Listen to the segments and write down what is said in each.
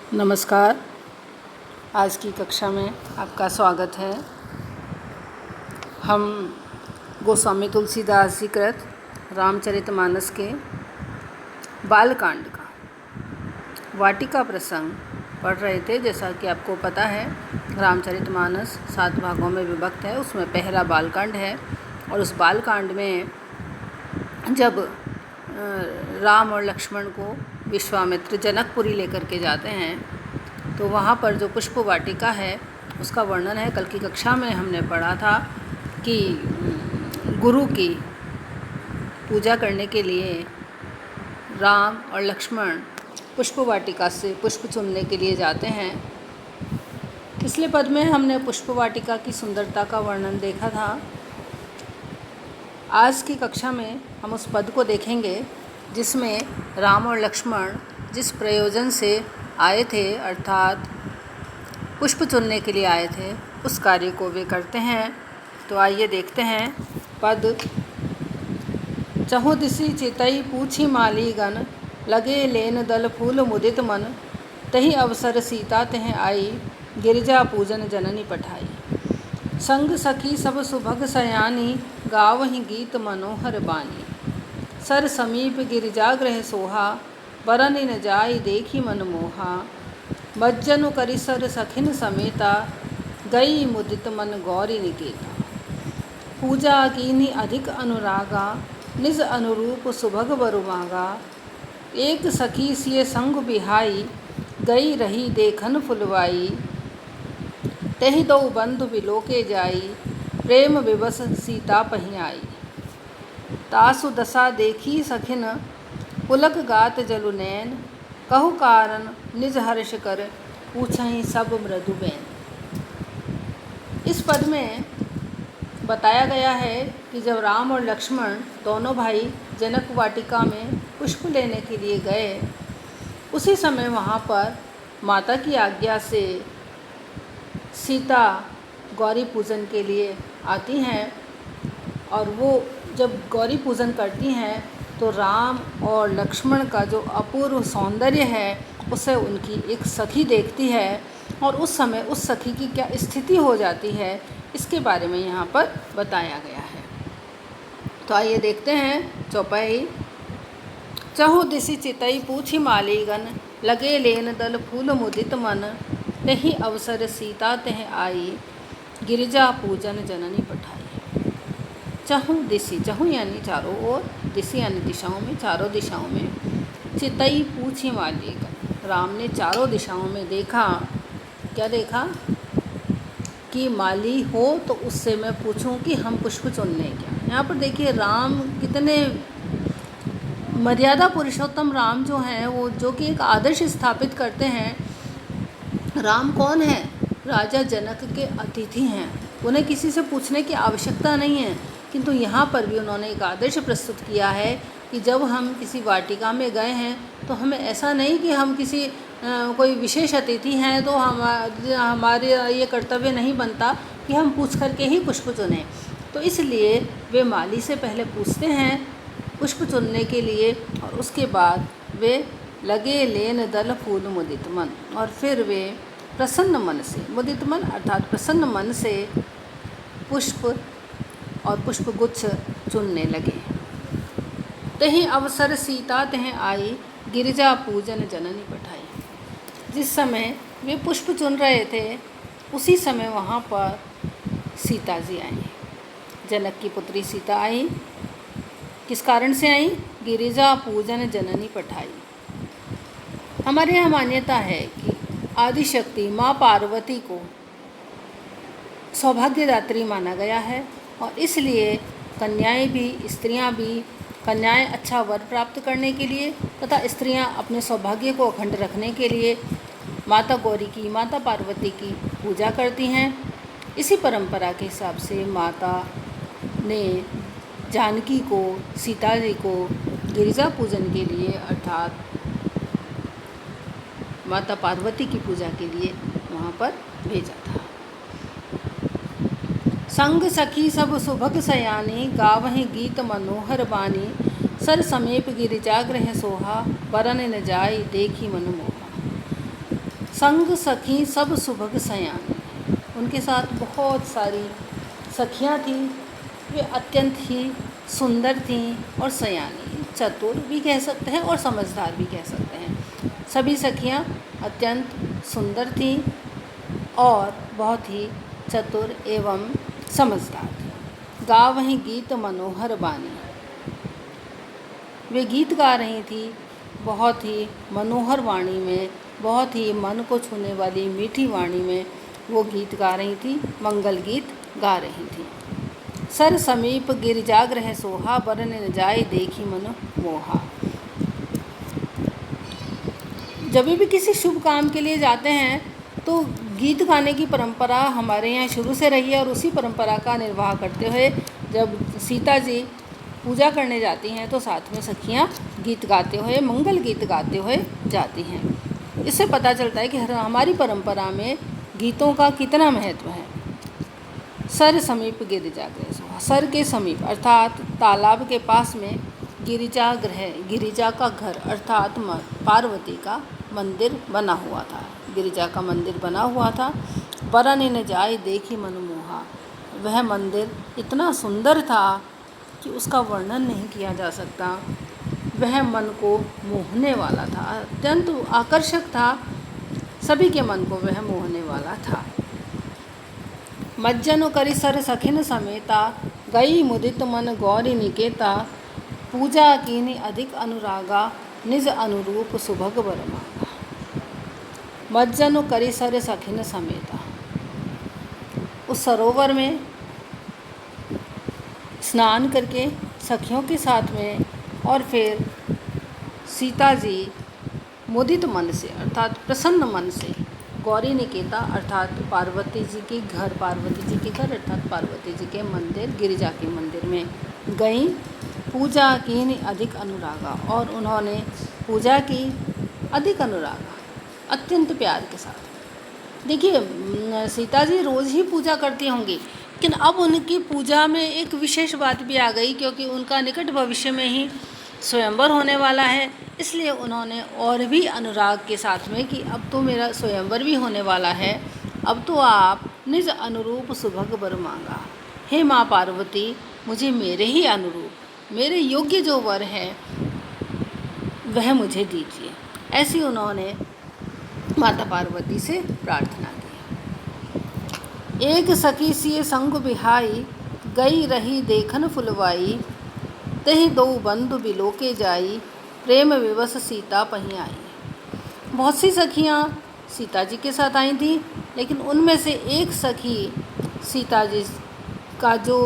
नमस्कार। आज की कक्षा में आपका स्वागत है। हम गोस्वामी तुलसीदास जी कृत रामचरितमानस के बालकांड का वाटिका प्रसंग पढ़ रहे थे। जैसा कि आपको पता है, रामचरितमानस 7 भागों में विभक्त है। उसमें पहला बालकांड है और उस बालकांड में जब राम और लक्ष्मण को विश्वामित्र जनकपुरी लेकर के जाते हैं तो वहाँ पर जो पुष्प वाटिका है उसका वर्णन है। कल की कक्षा में हमने पढ़ा था कि गुरु की पूजा करने के लिए राम और लक्ष्मण पुष्प वाटिका से पुष्प चुनने के लिए जाते हैं। पिछले पद में हमने पुष्प वाटिका की सुंदरता का वर्णन देखा था। आज की कक्षा में हम उस पद को देखेंगे जिसमें राम और लक्ष्मण जिस प्रयोजन से आए थे, अर्थात पुष्प चुनने के लिए आए थे, उस कार्य को वे करते हैं। तो आइए देखते हैं पद। चहु दिसि चितई पूछी मालीगण, लगे लेन दल फूल मुदित मन, तही अवसर सीता तह आई, गिरिजा पूजन जननी पठाई। संग सखी सब सुभग सयानी, गावहि गीत मनोहर बानी। सर समीप गिरिजाग्रह सोहा, बरन न जाई देखी मन मोहा। मज्जनु करि सर सखिन समेता, गई मुदित मन गौरी निकेता। पूजा कीन्ही अधिक अनुरागा, निज अनुरूप सुभग बरु मागा। एक सखी सिय संग बिहाई, गई रही देखन फुलवाई। तहि दो बंधु बिलोके जाई, प्रेम विवश सीता पहि आई। तासु दशा देखी सखिन, पुलक गात जलु नैन। कहु कारण निज हर्ष कर, पूछहि सब मृदु बैन। इस पद में बताया गया है कि जब राम और लक्ष्मण दोनों भाई जनक वाटिका में पुष्प लेने के लिए गए, उसी समय वहाँ पर माता की आज्ञा से सीता गौरी पूजन के लिए आती हैं। और वो जब गौरी पूजन करती हैं तो राम और लक्ष्मण का जो अपूर्व सौंदर्य है उसे उनकी एक सखी देखती है और उस समय उस सखी की क्या स्थिति हो जाती है इसके बारे में यहाँ पर बताया गया है। तो आइए देखते हैं चौपाई। चहु दिसि चितई पूछी मालीगण, लगे लेन दल फूल मुदित मन, तहि अवसर सीता तह आई, गिरिजा पूजन जननी पठाई। चहु दिसि, चहु यानी चारों ओर, दिसि यानी दिशाओं में, चारों दिशाओं में। चितई पूछी मालीगण, राम ने चारों दिशाओं में देखा। क्या देखा? कि माली हो तो उससे मैं पूछूं कि हम पुष्प चुनने क्या। यहाँ पर देखिए राम कितने मर्यादा पुरुषोत्तम राम जो हैं, वो जो कि एक आदर्श स्थापित करते हैं। राम कौन है? राजा जनक के अतिथि हैं। उन्हें किसी से पूछने की आवश्यकता नहीं है, किंतु यहाँ पर भी उन्होंने एक आदर्श प्रस्तुत किया है कि जब हम किसी वाटिका में गए हैं तो हमें ऐसा नहीं कि हम किसी कोई विशेष अतिथि हैं तो हमारे ये कर्तव्य नहीं बनता कि हम पूछ करके ही पुष्प चुनें। तो इसलिए वे माली से पहले पूछते हैं पुष्प चुनने के लिए और उसके बाद वे लगे लेन दल फूल मुदित मन, और फिर वे प्रसन्न मन से, मुदित मन अर्थात प्रसन्न मन से पुष्प और पुष्पगुच्छ चुनने लगे। तही अवसर सीता तह आई, गिरिजा पूजन जननी पठाई। जिस समय वे पुष्प चुन रहे थे उसी समय वहाँ पर सीता जी आई, जनक की पुत्री सीता आई। किस कारण से आई? गिरिजा पूजन जननी पठाई। हमारे यहाँ मान्यता है कि आदिशक्ति माँ पार्वती को सौभाग्यदात्री माना गया है और इसलिए कन्याएं भी, स्त्रियां भी, कन्याएं अच्छा वर प्राप्त करने के लिए तथा स्त्रियां अपने सौभाग्य को अखंड रखने के लिए माता गौरी की, माता पार्वती की पूजा करती हैं। इसी परंपरा के हिसाब से माता ने जानकी को, सीता जी को गिरिजा पूजन के लिए अर्थात माता पार्वती की पूजा के लिए वहाँ पर भेजा था। संग सखी सब सुभग सयानी, गावहि गीत मनोहर बानी। सर समीप गिरिजाग्रह सोहा, बरन न जाई देखी मन मोहा। संग सखी सब सुभग सयानी। उनके साथ बहुत सारी सखियाँ थीं। वे अत्यंत ही सुंदर थीं और सयानी, चतुर भी कह सकते हैं और समझदार भी कह सकते हैं। सभी सखियाँ अत्यंत सुंदर थीं और बहुत ही चतुर एवं समझदार थीं। गावहीं गीत मनोहर बानी। वे गीत गा रही थी बहुत ही मनोहर वाणी में, बहुत ही मन को छूने वाली मीठी वाणी में वो गीत गा रही थी, मंगल गीत गा रही थी। सर समीप गिरिजाग्रह सोहा, बरन न जाय देखी मन मोहा। जब भी किसी शुभ काम के लिए जाते हैं तो गीत गाने की परंपरा हमारे यहाँ शुरू से रही है और उसी परंपरा का निर्वाह करते हुए जब सीता जी पूजा करने जाती हैं तो साथ में सखियाँ गीत गाते हुए, मंगल गीत गाते हुए जाती हैं। इससे पता चलता है कि हमारी परंपरा में गीतों का कितना महत्व है। सर समीप गिरिजाग्रह सोहा। सर के समीप अर्थात तालाब के पास में गिरिजाग्रह, गिरिजा का घर अर्थात पार्वती का मंदिर बना हुआ था, गिरिजा का मंदिर बना हुआ था। बरन न जाय देखी मन मोहा। वह मंदिर इतना सुंदर था कि उसका वर्णन नहीं किया जा सकता। वह मन को मोहने वाला था, अत्यंत आकर्षक था, सभी के मन को वह मोहने वाला था। मज्जनु करि सर सखिन समेता, गई मुदित मन गौरी निकेता। पूजा कीनि अधिक अनुरागा, निज अनुरूप सुभग बर मांगा। मज्जनु करि सर सखिन समेता। उस सरोवर में स्नान करके सखियों के साथ में और फिर सीता जी मुदित मन से अर्थात प्रसन्न मन से गौरी निकेता अर्थात पार्वती जी के घर, पार्वती जी के घर अर्थात पार्वती जी के मंदिर, गिरिजा के मंदिर में गई। पूजा की अधिक अनुरागा, और उन्होंने पूजा की अधिक अनुरागा, अत्यंत प्यार के साथ। देखिए सीता जी रोज़ ही पूजा करती होंगी, लेकिन अब उनकी पूजा में एक विशेष बात भी आ गई, क्योंकि उनका निकट भविष्य में ही स्वयंवर होने वाला है। इसलिए उन्होंने और भी अनुराग के साथ में कि अब तो मेरा स्वयंवर भी होने वाला है, अब तो आप निज अनुरूप सुभग वर मांगा। हे माँ पार्वती, मुझे मेरे ही अनुरूप, मेरे योग्य जो वर है वह मुझे दीजिए। ऐसी उन्होंने माता पार्वती से प्रार्थना की। एक सखी सिय संग बिहाई, गई रही देखन फुलवाई। तहि दो बंधु बिलोके जाई, प्रेम विवश सीता पहीं आई। बहुत सी सखियाँ सीता जी के साथ आई थी, लेकिन उनमें से एक सखी सीता जी का जो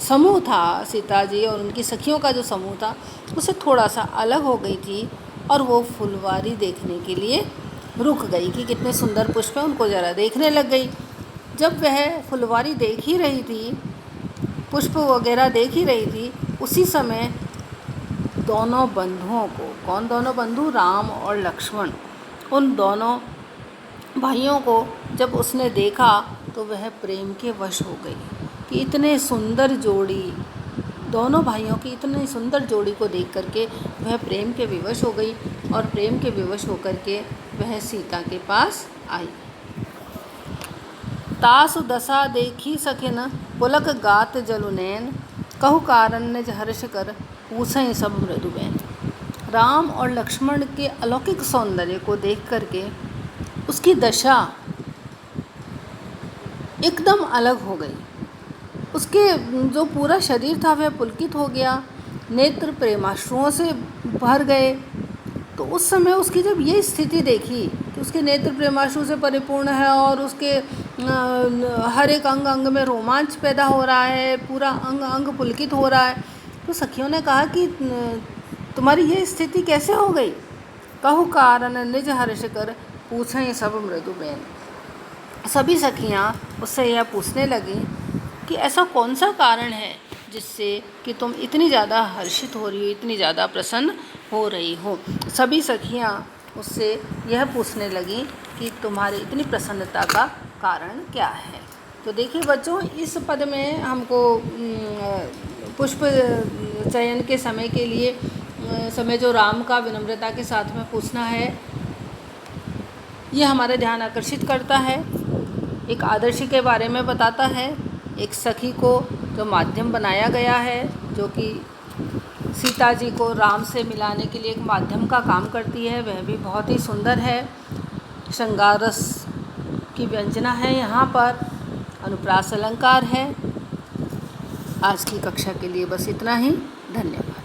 समूह था, सीता जी और उनकी सखियों का जो समूह था उससे थोड़ा सा अलग हो गई थी, और वो फुलवारी देखने के लिए रुक गई कि कितने सुंदर पुष्प हैं, उनको ज़रा देखने लग गई। जब वह फुलवारी देख ही रही थी, पुष्प वगैरह देख ही रही थी, उसी समय दोनों बंधुओं को, कौन दोनों बंधु, राम और लक्ष्मण, उन दोनों भाइयों को जब उसने देखा तो वह प्रेम के वश हो गई कि इतने सुंदर जोड़ी, दोनों भाइयों की इतनी सुंदर जोड़ी को देख करके वह प्रेम के विवश हो गई, और प्रेम के विवश होकर के वह सीता के पास आई। तासु दशा देखी सखिन, पुलक गात जलुनैन। कहु कारण निज हर्ष कर, पूछें सब मृदुबैन। राम और लक्ष्मण के अलौकिक सौंदर्य को देख करके उसकी दशा एकदम अलग हो गई। उसके जो पूरा शरीर था वह पुलकित हो गया, नेत्र प्रेमाश्रुओं से भर गए। तो उस समय उसकी जब ये स्थिति देखी कि उसके नेत्र प्रेमाश्रु से परिपूर्ण है और उसके हर एक अंग अंग में रोमांच पैदा हो रहा है, पूरा अंग अंग पुलकित हो रहा है, तो सखियों ने कहा कि तुम्हारी ये स्थिति कैसे हो गई। कहु कारण निज हर्ष कर, पूछें सब मृदुबैन। सभी सखियाँ उससे यह पूछने लगी कि ऐसा कौन सा कारण है जिससे कि तुम इतनी ज़्यादा हर्षित हो रही हो, इतनी ज़्यादा प्रसन्न हो रही हो। सभी सखियाँ उससे यह पूछने लगी कि तुम्हारी इतनी प्रसन्नता का कारण क्या है। तो देखिए बच्चों, इस पद में हमको पुष्प चयन के समय के लिए समय जो राम का विनम्रता के साथ में पूछना है ये हमारा ध्यान आकर्षित करता है, एक आदर्श के बारे में बताता है, एक सखी को जो माध्यम बनाया गया है, जो कि सीता जी को राम से मिलाने के लिए एक माध्यम का काम करती है, वह भी बहुत ही सुंदर है। श्रृंगार रस की व्यंजना है, यहाँ पर अनुप्रास अलंकार है। आज की कक्षा के लिए बस इतना ही। धन्यवाद।